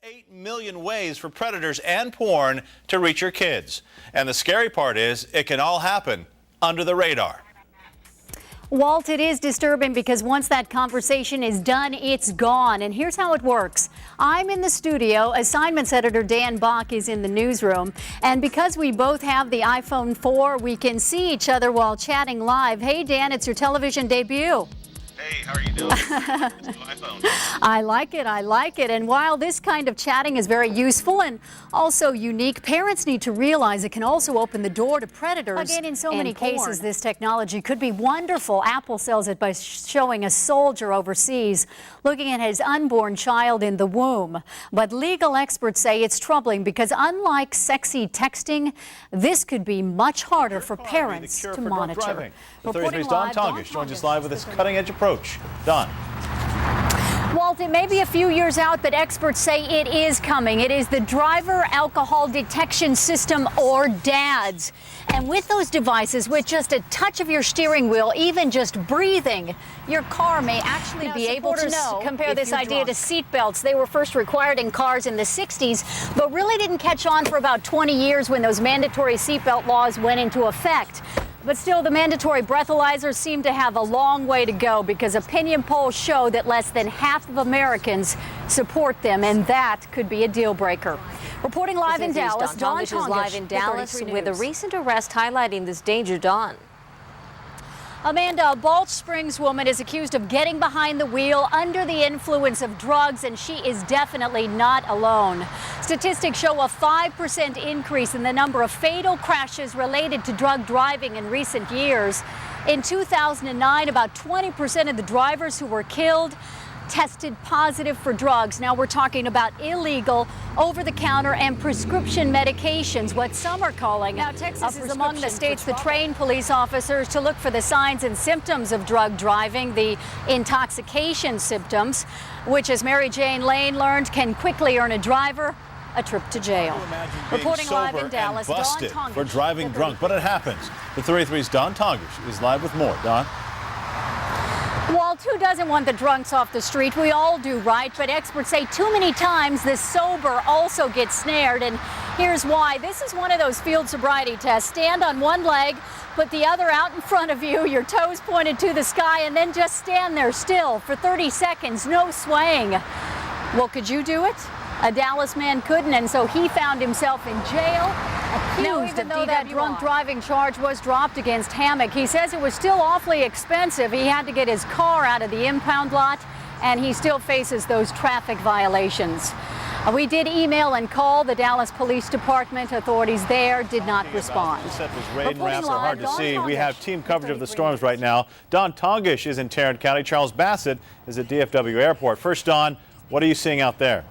8 million ways for predators and porn to reach your kids. And the scary part is it can all happen under the radar. Walt, it is disturbing because once that conversation is done, it's gone. And here's how it works. I'm in the studio. Assignments editor Dan Bach is in the newsroom. And because we both have the iPhone 4, we can see each other while chatting live. Hey, Dan, it's your television debut. Hey, how are you doing? It's my phone. I like it. I like it. And while this kind of chatting is very useful and also unique, parents need to realize it can also open the door to predators. Again, in so many cases, this technology could be wonderful. Apple sells it by showing a soldier overseas looking at his unborn child in the womb. But legal experts say it's troubling because unlike sexy texting, this could be much harder for parents to monitor. The 33's Don Tongish joins us live with this cutting-edge approach. Don. Walt, it may be a few years out, but experts say it is coming. It is the Driver Alcohol Detection System, or DADS. And with those devices, with just a touch of your steering wheel, even just breathing, your car may actually be able to know. Compare this idea to seat belts. They were first required in cars in the 60s, but really didn't catch on for about 20 years when those mandatory seatbelt laws went into effect. But still, the mandatory breathalyzers seem to have a long way to go because opinion polls show that less than half of Americans support them, and that could be a deal breaker. Reporting live in Dallas, Don Tongish is live in Dallas with a recent arrest highlighting this danger. Don. Amanda, a Balch Springs woman is accused of getting behind the wheel under the influence of drugs, and she is definitely not alone. Statistics show a 5% increase in the number of fatal crashes related to drug driving in recent years. In 2009, about 20% of the drivers who were killed tested positive for drugs. Now we're talking about illegal, over-the-counter and prescription medications, what some are calling. Now Texas is among the states that train police officers to look for the signs and symptoms of drug driving, the intoxication symptoms, which, as Mary Jane Lane learned, can quickly earn a driver a trip to jail. Reporting live in Dallas, Don Tongish for driving drunk, but it happens. The 33's Don Tongish is live with more. Don. Walt, who doesn't want the drunks off the street? We all do, right? But experts say too many times the sober also gets snared, and here's why. This is one of those field sobriety tests. Stand on one leg, put the other out in front of you, your toes pointed to the sky, and then just stand there still for 30 seconds, no swaying. Well, could you do it? A Dallas man couldn't, and so he found himself in jail, accused of that drunk driving charge was dropped against Hammock. He says it was still awfully expensive. He had to get his car out of the impound lot, and he still faces those traffic violations. We did email and call the Dallas Police Department. Authorities there did not respond. Rain wraps are hard to see. We have team coverage of the storms right now. Don Tongish is in Tarrant County. Charles Bassett is at DFW Airport. First, Don, what are you seeing out there?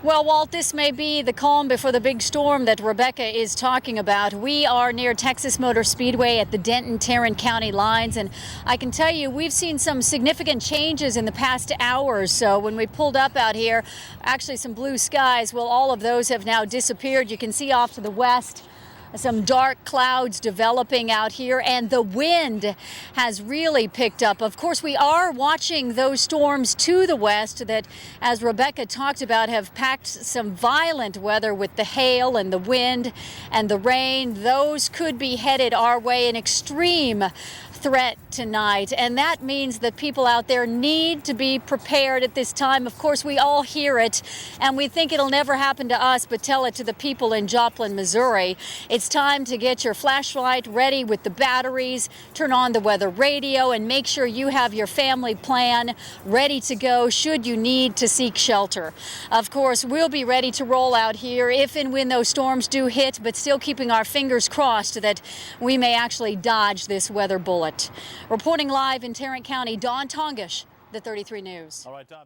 Well, Walt, this may be the calm before the big storm that Rebecca is talking about. We are near Texas Motor Speedway at the Denton-Tarrant County lines, and I can tell you we've seen some significant changes in the past hour or so. When we pulled up out here, actually some blue skies, well, all of those have now disappeared. You can see off to the west some dark clouds developing out here, and the wind has really picked up. Of course, we are watching those storms to the west that, as Rebecca talked about, have packed some violent weather with the hail and the wind and the rain. Those could be headed our way, an extreme threat tonight, and that means that people out there need to be prepared at this time. Of course, we all hear it, and we think it'll never happen to us, but tell it to the people in Joplin, Missouri. It's time to get your flashlight ready with the batteries, turn on the weather radio, and make sure you have your family plan ready to go should you need to seek shelter. Of course, we'll be ready to roll out here if and when those storms do hit, but still keeping our fingers crossed that we may actually dodge this weather bullet. Reporting live in Tarrant County, Don Tongish, the 33 News. All right, Don.